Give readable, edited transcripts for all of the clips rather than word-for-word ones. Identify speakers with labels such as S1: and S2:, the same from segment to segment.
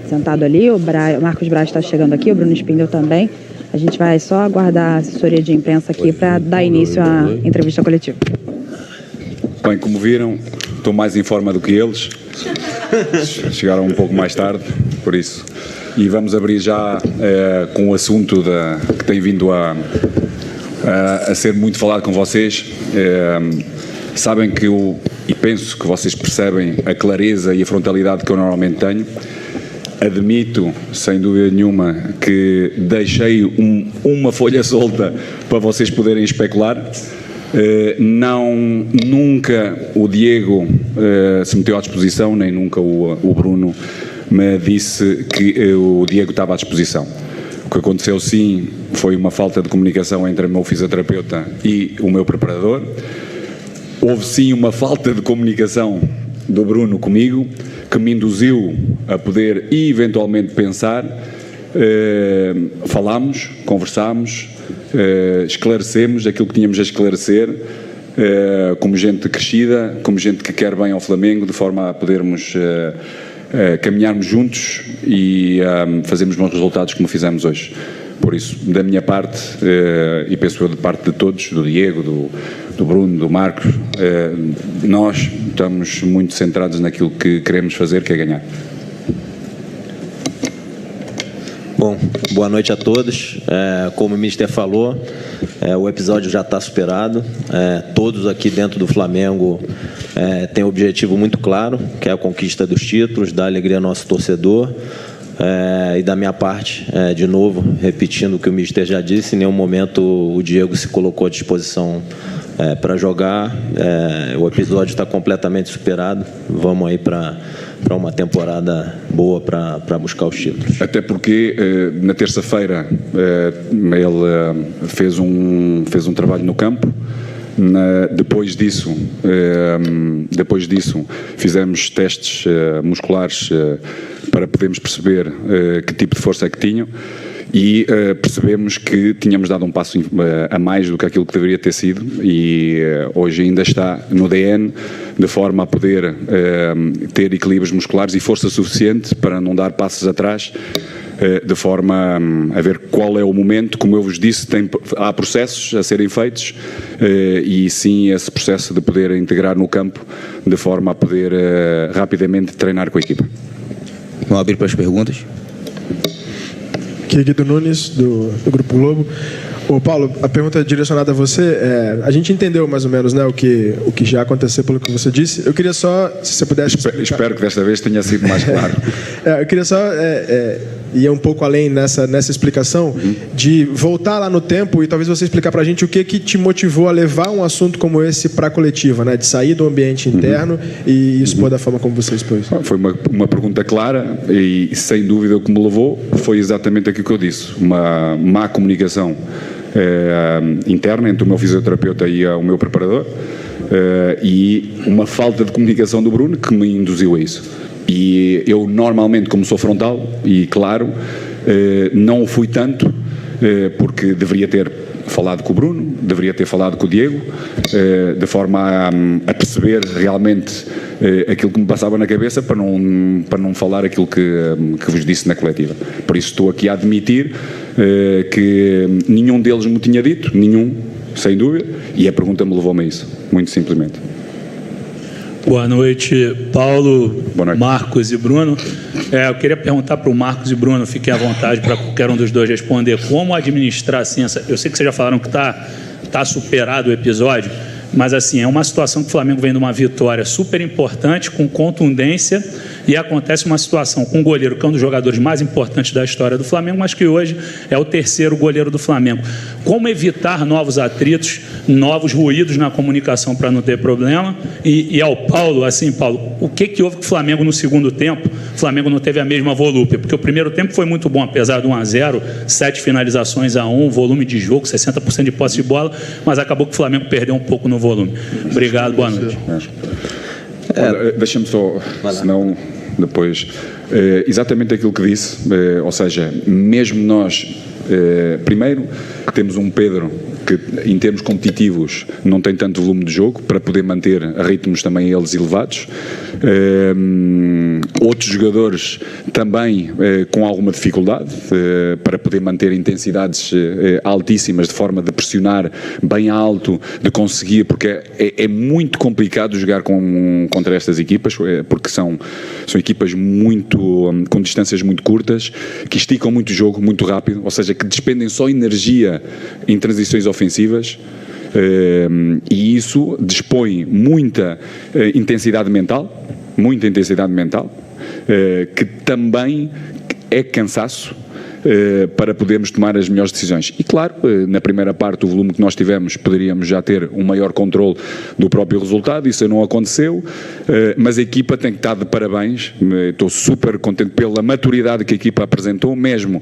S1: sentado ali, o Marcos Braz está chegando aqui, o Bruno Spindel também. A gente vai só aguardar a assessoria de imprensa aqui para dar início à entrevista coletiva.
S2: Bem, como viram, estou mais em forma do que eles. Chegaram um pouco mais tarde, por isso. E vamos abrir já com o assunto que tem vindo a ser muito falado com vocês. Sabem que e penso que vocês percebem a clareza e a frontalidade que eu normalmente tenho. Admito, sem dúvida nenhuma, que deixei uma folha solta para vocês poderem especular. Nunca o Diego se meteu à disposição, nem nunca o Bruno me disse que o Diego estava à disposição. O que aconteceu, sim, foi uma falta de comunicação entre o meu fisioterapeuta e o meu preparador. Houve, sim, uma falta de comunicação do Bruno comigo, que me induziu a poder eventualmente pensar. Falámos, conversámos, esclarecemos aquilo que tínhamos a esclarecer, como gente crescida, como gente que quer bem ao Flamengo, de forma a podermos caminharmos juntos e fazermos bons resultados como fizemos hoje. Por isso, da minha parte, e penso eu de parte de todos, do Diego, do Bruno, do Marcos, nós estamos muito centrados naquilo que queremos fazer, que é ganhar.
S3: Bom, boa noite a todos. Como o Mister falou, o episódio já está superado. Todos aqui dentro do Flamengo têm um objetivo muito claro, que é a conquista dos títulos, dar alegria ao nosso torcedor. E da minha parte, de novo, repetindo o que o Mister já disse, em nenhum momento o Diego se colocou à disposição para jogar. O episódio está completamente superado. Vamos aí para uma temporada boa para buscar os títulos. Até porque na terça-feira ele fez um trabalho no campo. Depois disso fizemos testes musculares para podermos perceber que tipo de força é que tinham e percebemos que tínhamos dado um passo a mais do que aquilo que deveria ter sido e hoje ainda está no DN, de forma a poder ter equilíbrios musculares e força suficiente para não dar passos atrás, de forma a ver qual é o momento. Como eu vos disse, há processos a serem feitos e sim esse processo de poder integrar no campo, de forma a poder rapidamente treinar com a equipa.
S4: Vamos abrir para as perguntas.
S5: Aqui é Guido Nunes, do Grupo Globo. Ô Paulo, a pergunta é direcionada a você. A gente entendeu mais ou menos, né, o que já aconteceu pelo que você disse. Eu queria só, se você pudesse explicar...
S2: Espero que desta vez tenha sido mais claro.
S5: Eu queria só ir um pouco além nessa explicação, de voltar lá no tempo e talvez você explicar para a gente o que te motivou a levar um assunto como esse para a coletiva, né, de sair do ambiente interno e expor da forma como você expôs.
S2: Foi uma pergunta clara e, sem dúvida, o que me levou foi exatamente aquilo que eu disse. Uma má comunicação interna entre o meu fisioterapeuta e o meu preparador e uma falta de comunicação do Bruno que me induziu a isso. E eu normalmente, como sou frontal e claro, não o fui tanto porque deveria ter falado com o Bruno, deveria ter falado com o Diego, de forma a perceber realmente aquilo que me passava na cabeça para não falar aquilo que vos disse na coletiva. Por isso estou aqui a admitir que nenhum deles me tinha dito, nenhum, sem dúvida, e a pergunta me levou-me a isso, muito simplesmente.
S6: Boa noite, Paulo,
S2: Boa noite.
S6: Marcos e Bruno. Eu queria perguntar para o Marcos e Bruno, fiquem à vontade para qualquer um dos dois responder, como administrar assim, eu sei que vocês já falaram que está superado o episódio, mas assim, é uma situação que o Flamengo vem de uma vitória super importante, com contundência, e acontece uma situação com um goleiro que é um dos jogadores mais importantes da história do Flamengo, mas que hoje é o terceiro goleiro do Flamengo. Como evitar novos atritos, novos ruídos na comunicação para não ter problema? E ao Paulo, assim, Paulo, o que houve com o Flamengo no segundo tempo? O Flamengo não teve a mesma volúpia, porque o primeiro tempo foi muito bom, apesar de 1-0, 7 finalizações a 1, volume de jogo, 60% de posse de bola, mas acabou que o Flamengo perdeu um pouco no volume. Obrigado, boa noite.
S2: Deixa-me só, senão depois, exatamente aquilo que disse, ou seja, mesmo nós, primeiro, temos um Pedro que, em termos competitivos, não tem tanto volume de jogo para poder manter ritmos também eles elevados. Outros jogadores também com alguma dificuldade para poder manter intensidades altíssimas, de forma de pressionar bem alto, de conseguir, porque é muito complicado jogar contra estas equipas, porque são equipas com distâncias muito curtas, que esticam muito o jogo, muito rápido, ou seja, que despendem só energia em transições ofensivas. E isso dispõe muita intensidade mental, que também é cansaço para podermos tomar as melhores decisões. E claro, na primeira parte, o volume que nós tivemos, poderíamos já ter um maior controle do próprio resultado, isso não aconteceu, mas a equipa tem que estar de parabéns. Estou super contente pela maturidade que a equipa apresentou, mesmo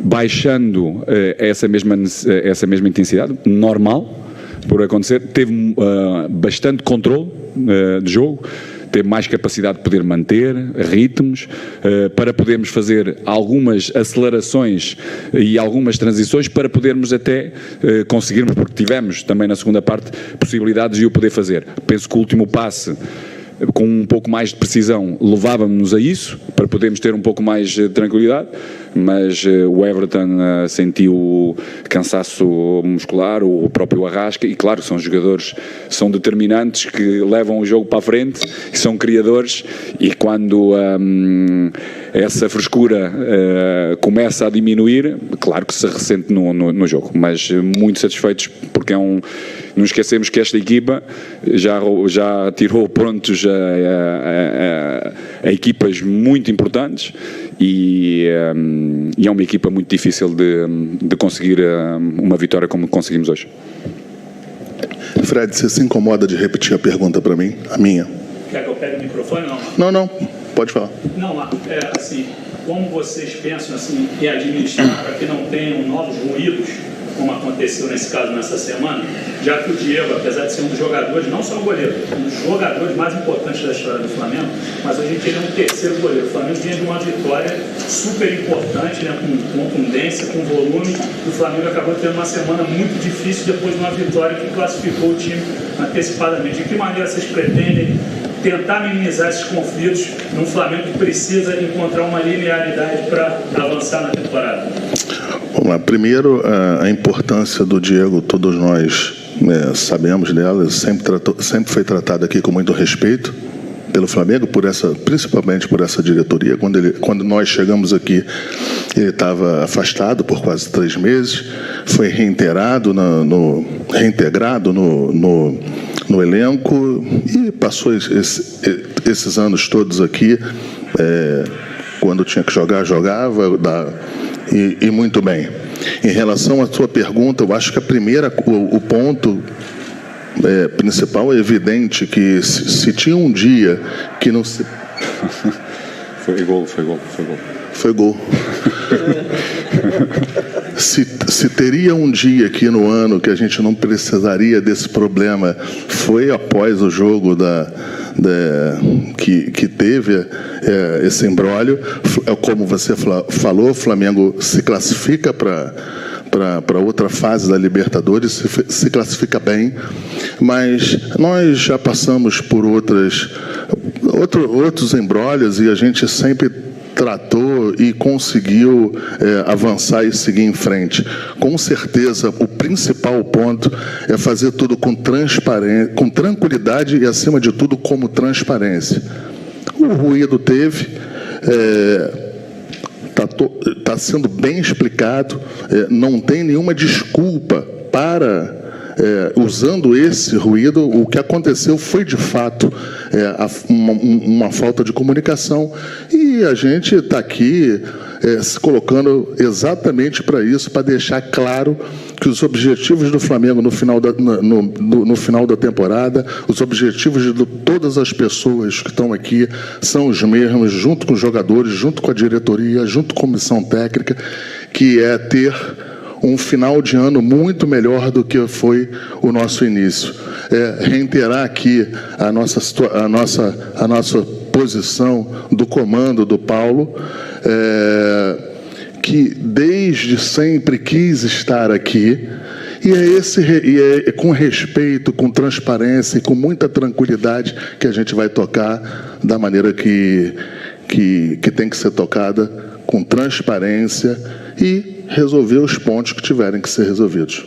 S2: baixando essa mesma intensidade, normal por acontecer, teve bastante controle de jogo, ter mais capacidade de poder manter ritmos, para podermos fazer algumas acelerações e algumas transições para podermos até conseguirmos, porque tivemos também na segunda parte possibilidades de o poder fazer. Penso que o último passe, com um pouco mais de precisão, levava-nos a isso, para podermos ter um pouco mais de tranquilidade, mas o Everton sentiu cansaço muscular, o próprio Arrasca, e claro, são jogadores, são determinantes, que levam o jogo para a frente, são criadores, e quando essa frescura começa a diminuir, claro que se ressente no jogo, mas muito satisfeitos, porque não esquecemos que esta equipa já tirou pontos a equipas muito importantes, e é uma equipa muito difícil de conseguir uma vitória como conseguimos hoje.
S7: Fred, você se incomoda de repetir a pergunta para mim? A minha.
S6: Quer que eu pegue o microfone?
S7: Não, pode falar.
S6: Não, Marcos, assim, como vocês pensam assim, em administrar para que não tenham novos ruídos, como aconteceu nesse caso nessa semana, já que o Diego, apesar de ser um dos jogadores, não só o goleiro, um dos jogadores mais importantes da história do Flamengo, mas hoje em dia ele é um terceiro goleiro. O Flamengo vinha de uma vitória super importante, né, com contundência, com volume. O Flamengo acabou tendo uma semana muito difícil depois de uma vitória que classificou o time antecipadamente. De que maneira vocês pretendem tentar minimizar esses conflitos num Flamengo que precisa encontrar uma linearidade para avançar na temporada?
S7: Vamos lá. Primeiro, a importância do Diego, todos nós sabemos dela, sempre foi tratado aqui com muito respeito pelo Flamengo, principalmente por essa diretoria. Quando nós chegamos aqui, ele estava afastado por quase 3 meses, foi reintegrado no elenco e passou esses anos todos aqui. Quando tinha que jogar, jogava, e muito bem. Em relação à sua pergunta, eu acho que o ponto principal é evidente que se tinha um dia que não se...
S2: Foi gol.
S7: Foi gol. Se teria um dia aqui no ano que a gente não precisaria desse problema, foi após o jogo que teve esse imbróglio. Como você falou, o Flamengo se classifica para outra fase da Libertadores, se classifica bem, mas nós já passamos por outros embróglios e a gente sempre tratou e conseguiu avançar e seguir em frente. Com certeza, o principal ponto é fazer tudo com transparência, com tranquilidade e, acima de tudo, como transparência. O ruído teve, está sendo bem explicado, não tem nenhuma desculpa para... usando esse ruído, o que aconteceu foi, de fato, uma falta de comunicação, e a gente está aqui se colocando exatamente para isso, para deixar claro que os objetivos do Flamengo no final da temporada, os objetivos de todas as pessoas que estão aqui são os mesmos, junto com os jogadores, junto com a diretoria, junto com a comissão técnica, que é ter um final de ano muito melhor do que foi o nosso início. Reiterar aqui a nossa posição do comando do Paulo, que desde sempre quis estar aqui, e é com respeito, com transparência e com muita tranquilidade que a gente vai tocar da maneira que tem que ser tocada, com transparência, e resolver os pontos que tiverem que ser resolvidos.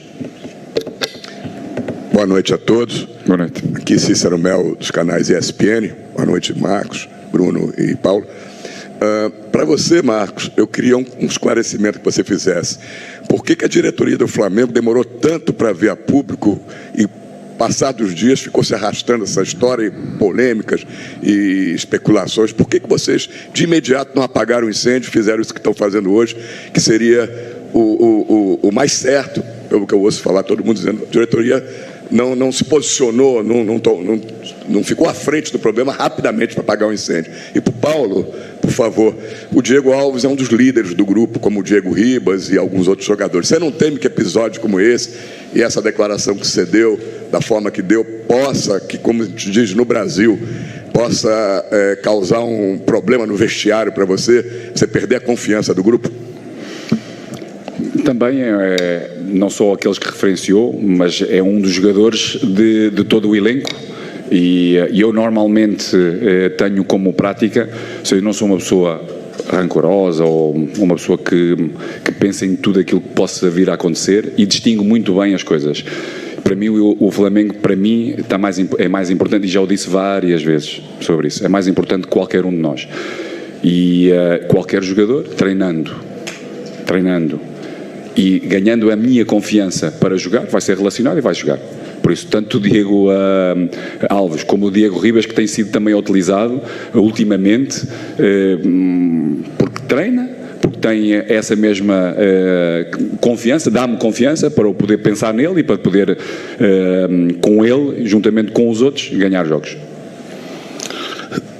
S8: Boa noite a todos.
S2: Boa noite.
S8: Aqui Cícero Mel, dos canais ESPN. Boa noite, Marcos, Bruno e Paulo. Para você, Marcos, eu queria um esclarecimento que você fizesse. Por que a diretoria do Flamengo demorou tanto para vir a público e, passados os dias, ficou se arrastando essa história, e polêmicas e especulações? Por que vocês, de imediato, não apagaram o incêndio, fizeram isso que estão fazendo hoje, que seria o mais certo, pelo que eu ouço falar, todo mundo dizendo, a diretoria não se posicionou, não ficou à frente do problema rapidamente para apagar o incêndio. E para o Paulo, por favor, o Diego Alves é um dos líderes do grupo, como o Diego Ribas e alguns outros jogadores. Você não teme que episódio como esse e essa declaração que você deu, da forma que deu, possa, que como a gente diz no Brasil, possa causar um problema no vestiário para você perder a confiança do grupo?
S2: Também não só aqueles que referenciou, mas é um dos jogadores de todo o elenco, e eu normalmente tenho como prática, se eu não sou uma pessoa rancorosa ou uma pessoa que pensa em tudo aquilo que possa vir a acontecer, e distingo muito bem as coisas. Para mim, o Flamengo, para mim, é mais importante, e já o disse várias vezes sobre isso, é mais importante que qualquer um de nós. E qualquer jogador, treinando e ganhando a minha confiança para jogar, vai ser relacionado e vai jogar. Por isso, tanto o Diego Alves como o Diego Ribas, que tem sido também utilizado ultimamente, porque treina, porque tem essa mesma confiança, dá-me confiança para eu poder pensar nele e para poder, com ele, juntamente com os outros, ganhar jogos.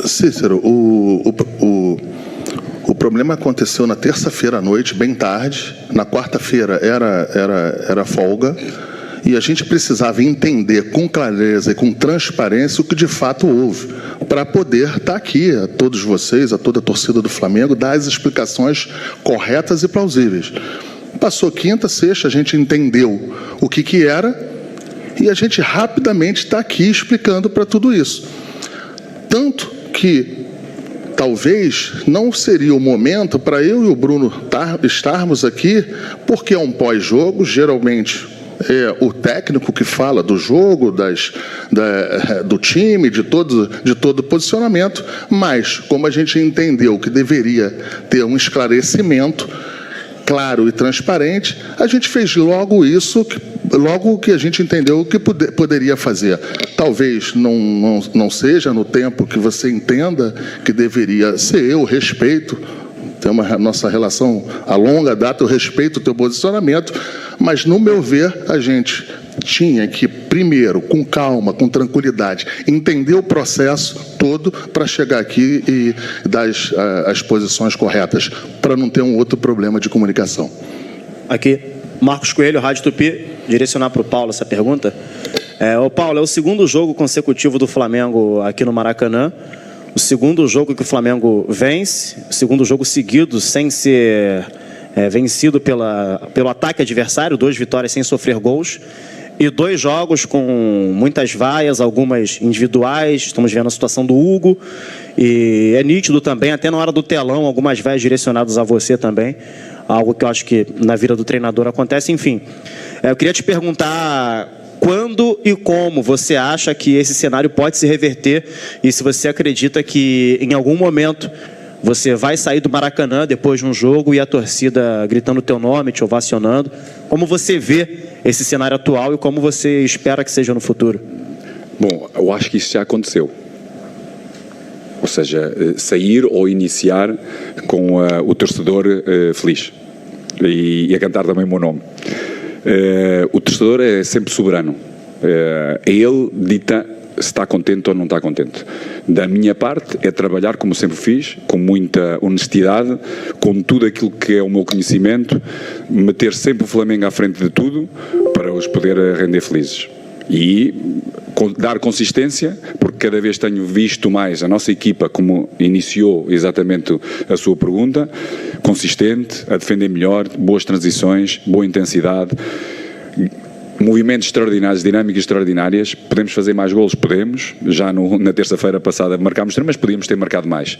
S7: Cícero, o problema aconteceu na terça-feira à noite, bem tarde. Na quarta-feira era folga. E a gente precisava entender com clareza e com transparência o que de fato houve, para poder estar aqui, a todos vocês, a toda a torcida do Flamengo, dar as explicações corretas e plausíveis. Passou quinta, sexta, a gente entendeu o que era, e a gente rapidamente está aqui explicando para tudo isso. Tanto que talvez não seria o momento para eu e o Bruno estarmos aqui, porque é um pós-jogo, geralmente é o técnico que fala do jogo, do time, de todo o posicionamento, mas como a gente entendeu que deveria ter um esclarecimento claro e transparente, a gente fez logo isso, logo que a gente entendeu que poderia fazer. Talvez não seja no tempo que você entenda que deveria ser. Eu respeito, temos a nossa relação a longa data, eu respeito o teu posicionamento, mas, no meu ver, a gente tinha que, primeiro, com calma, com tranquilidade, entender o processo todo para chegar aqui e dar as posições corretas, para não ter um outro problema de comunicação.
S9: Aqui, Marcos Coelho, Rádio Tupi, direcionar para o Paulo essa pergunta. Paulo, é o segundo jogo consecutivo do Flamengo aqui no Maracanã, o segundo jogo que o Flamengo vence, o segundo jogo seguido sem ser vencido pelo ataque adversário, 2 vitórias sem sofrer gols, e 2 jogos com muitas vaias, algumas individuais. Estamos vendo a situação do Hugo, e é nítido também, até na hora do telão, algumas vaias direcionadas a você também, algo que eu acho que na vida do treinador acontece. Enfim, eu queria te perguntar quando e como você acha que esse cenário pode se reverter, e se você acredita que em algum momento você vai sair do Maracanã depois de um jogo e a torcida gritando o teu nome, te ovacionando. Como você vê esse cenário atual e como você espera que seja no futuro?
S2: Bom, eu acho que isso já aconteceu. Ou seja, sair ou iniciar com o torcedor feliz. E a cantar também o meu nome. O torcedor é sempre soberano. Ele dita se está contente ou não está contente. Da minha parte é trabalhar como sempre fiz, com muita honestidade, com tudo aquilo que é o meu conhecimento, meter sempre o Flamengo à frente de tudo para os poder render felizes. E dar consistência, porque cada vez tenho visto mais a nossa equipa, como iniciou exatamente a sua pergunta, consistente, a defender melhor, boas transições, boa intensidade, movimentos extraordinários, dinâmicas extraordinárias. Podemos fazer mais golos? Podemos. Já na terça-feira passada marcámos 3, mas podíamos ter marcado mais.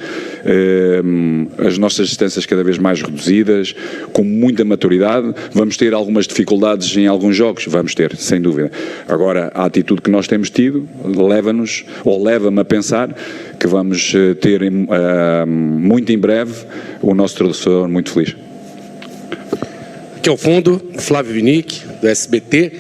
S2: As nossas distâncias cada vez mais reduzidas, com muita maturidade. Vamos ter algumas dificuldades em alguns jogos? Vamos ter, sem dúvida. Agora, a atitude que nós temos tido leva-nos, ou leva-me a pensar, que vamos ter muito em breve o nosso torcedor muito feliz.
S10: Aqui ao fundo, Flávio Vinick, do SBT.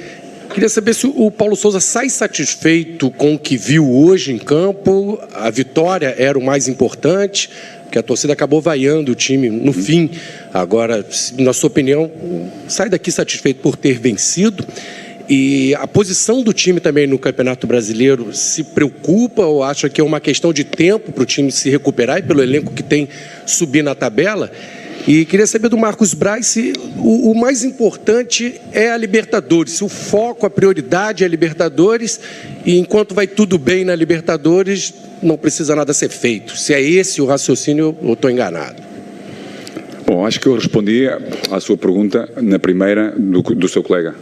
S10: Queria saber se o Paulo Souza sai satisfeito com o que viu hoje em campo. A vitória era o mais importante, porque a torcida acabou vaiando o time no fim. Agora, na sua opinião, sai daqui satisfeito por ter vencido? E a posição do time também no Campeonato Brasileiro se preocupa ou acha que é uma questão de tempo para o time se recuperar e pelo elenco que tem subir na tabela? E queria saber do Marcos Braz se o mais importante é a Libertadores, se o foco, a prioridade é a Libertadores, e enquanto vai tudo bem na Libertadores, não precisa nada ser feito. Se é esse o raciocínio, eu estou enganado.
S2: Bom, acho que eu respondi à sua pergunta na primeira do seu colega.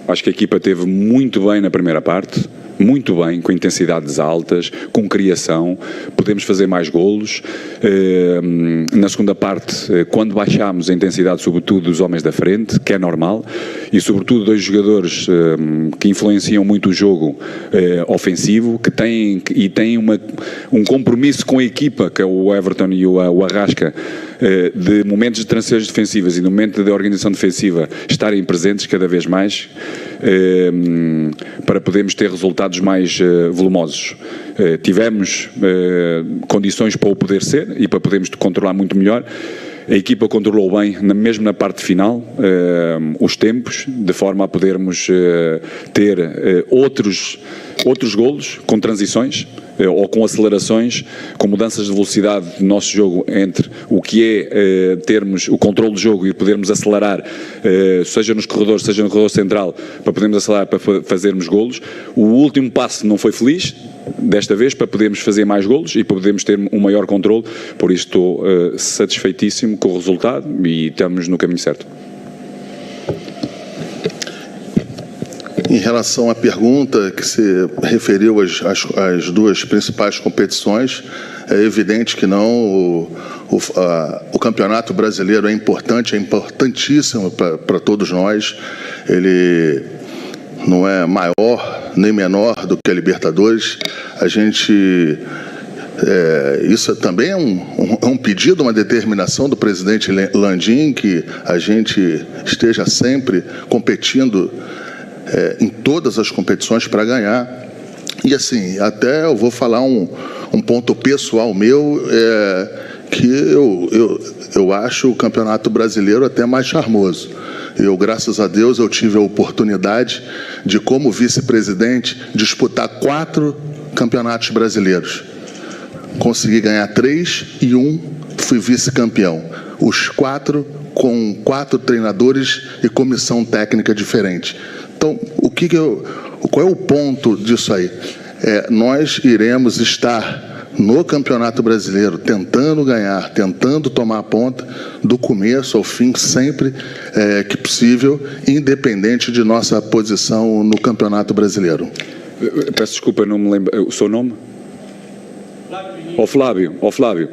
S2: Acho que a equipa esteve muito bem na primeira parte, muito bem, com intensidades altas, com criação, podemos fazer mais golos. Na segunda parte, quando baixámos a intensidade, sobretudo dos homens da frente, que é normal, e sobretudo dois jogadores que influenciam muito o jogo ofensivo, que têm um compromisso com a equipa, que é o Everton e o Arrasca, de momentos de transições defensivas e no momento de organização defensiva estarem presentes cada vez mais, para podermos ter resultados mais volumosos. Tivemos condições para o poder ser e para podermos controlar muito melhor. A equipa controlou bem, mesmo na parte final, os tempos, de forma a podermos ter outros golos com transições ou com acelerações, com mudanças de velocidade do nosso jogo entre o que é termos o controle do jogo e podermos acelerar, seja nos corredores, seja no corredor central, para podermos acelerar para fazermos golos. O último passo não foi feliz, desta vez, para podermos fazer mais golos e para podermos ter um maior controle. Por isso estou satisfeitíssimo com o resultado e estamos no caminho certo.
S7: Em relação à pergunta que se referiu às duas principais competições, é evidente que não. O Campeonato Brasileiro é importante, é importantíssimo para todos nós. Ele não é maior nem menor do que a Libertadores. A gente... isso também é um pedido, uma determinação do presidente Landim, que a gente esteja sempre competindo em todas as competições para ganhar. E assim, até eu vou falar um ponto pessoal meu, que eu acho o Campeonato Brasileiro até mais charmoso. Graças a Deus, eu tive a oportunidade de, como vice-presidente, disputar 4 campeonatos brasileiros. Consegui ganhar 3 e 1 fui vice-campeão. Os 4 com 4 treinadores e comissão técnica diferente. Então, qual é o ponto disso aí? Nós iremos estar no Campeonato Brasileiro tentando ganhar, tentando tomar a ponta do começo ao fim, sempre que possível, independente de nossa posição no Campeonato Brasileiro.
S2: Peço desculpa, não me lembro. O seu nome? Flávio.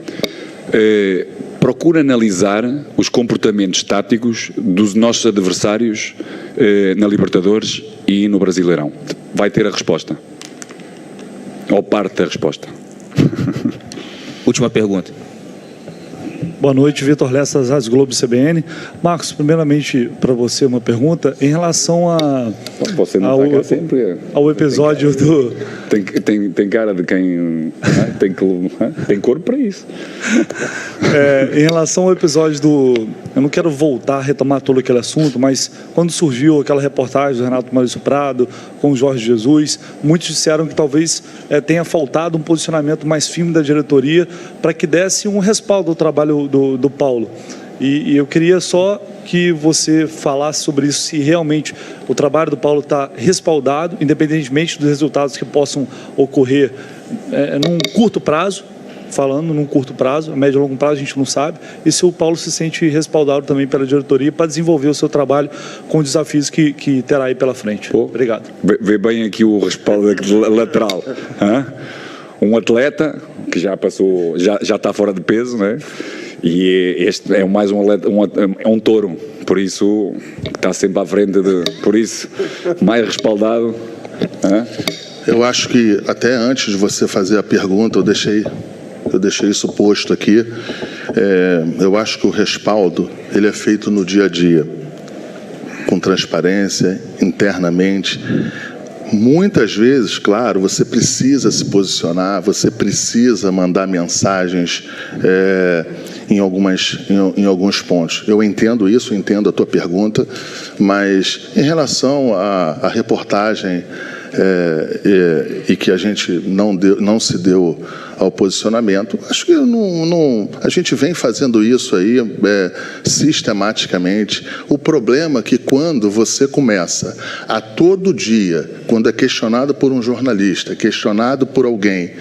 S2: Procura analisar os comportamentos táticos dos nossos adversários na Libertadores e no Brasileirão. Vai ter a resposta. Ou parte da resposta.
S4: Última pergunta.
S11: Boa noite, Vitor Lessa, Rádio Globo CBN. Marcos, primeiramente para você uma pergunta em relação
S2: você não sempre
S11: ao episódio do...
S2: Tem cara de quem tem corpo para isso.
S11: Em relação ao episódio do... Eu não quero voltar a retomar todo aquele assunto, mas quando surgiu aquela reportagem do Renato Maurício Prado com o Jorge Jesus, muitos disseram que talvez tenha faltado um posicionamento mais firme da diretoria para que desse um respaldo ao trabalho do Paulo. E eu queria só que você falasse sobre isso, se realmente o trabalho do Paulo está respaldado, independentemente dos resultados que possam ocorrer num curto prazo, falando num curto prazo, a médio e longo prazo a gente não sabe, e se o Paulo se sente respaldado também pela diretoria para desenvolver o seu trabalho com os desafios que terá aí pela frente. Obrigado.
S2: Vê bem aqui o respaldo lateral. Um atleta que já passou, já está fora de peso, né? E este é mais um atleta, é um touro, por isso está sempre à frente, por isso mais respaldado.
S7: Eu acho que até antes de você fazer a pergunta, eu deixei isso posto aqui. Eu acho que o respaldo ele é feito no dia a dia, com transparência, internamente. Muitas vezes, claro, você precisa se posicionar, você precisa mandar mensagens em alguns pontos. Eu entendo isso, entendo a tua pergunta, mas em relação à reportagem e que a gente não se deu ao posicionamento, acho que a gente vem fazendo isso aí sistematicamente. O problema é que quando você começa a todo dia, quando é questionado por um jornalista, questionado por alguém,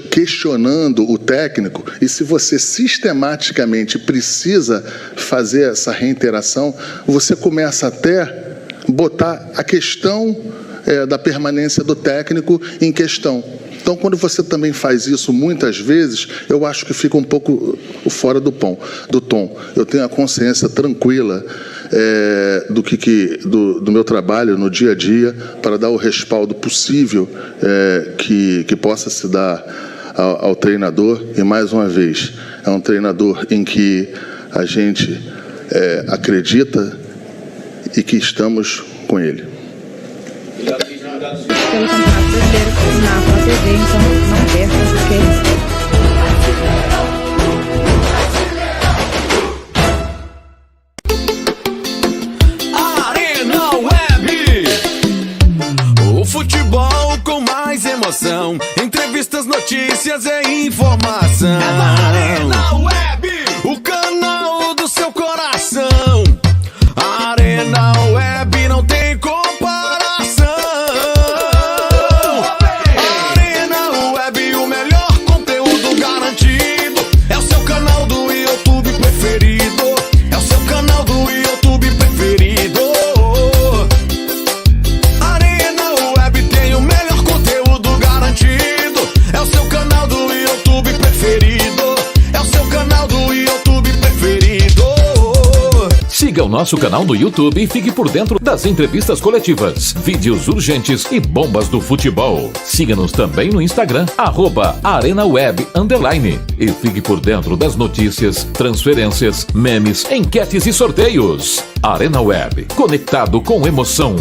S7: questionando o técnico, e se você sistematicamente precisa fazer essa reiteração, você começa até botar a questão da permanência do técnico em questão. Então, quando você também faz isso muitas vezes, eu acho que fica um pouco fora do tom. Eu tenho a consciência tranquila do meu trabalho no dia a dia para dar o respaldo possível que possa se dar ao treinador. E, mais uma vez, é um treinador em que a gente acredita e que estamos com ele.
S1: Pelo Campeonato Brasileiro, na Flá TV, então não perca,
S12: Arena Web, o futebol com mais emoção, entrevistas, notícias e informação. É na Arena Web, o canal do seu coração. Arena Web não tem comparação. Arena Web, o melhor conteúdo garantido. É o seu canal do YouTube preferido. É o seu canal do YouTube preferido. Arena Web tem o melhor conteúdo garantido. É o seu canal do YouTube preferido. É o seu canal do YouTube preferido.
S13: Siga o nosso canal no YouTube e fique por dentro das entrevistas coletivas, vídeos urgentes e bombas do futebol. Siga-nos também no Instagram, @ArenaWeb_. E fique por dentro das notícias, transferências, memes, enquetes e sorteios. Arena Web, conectado com emoção.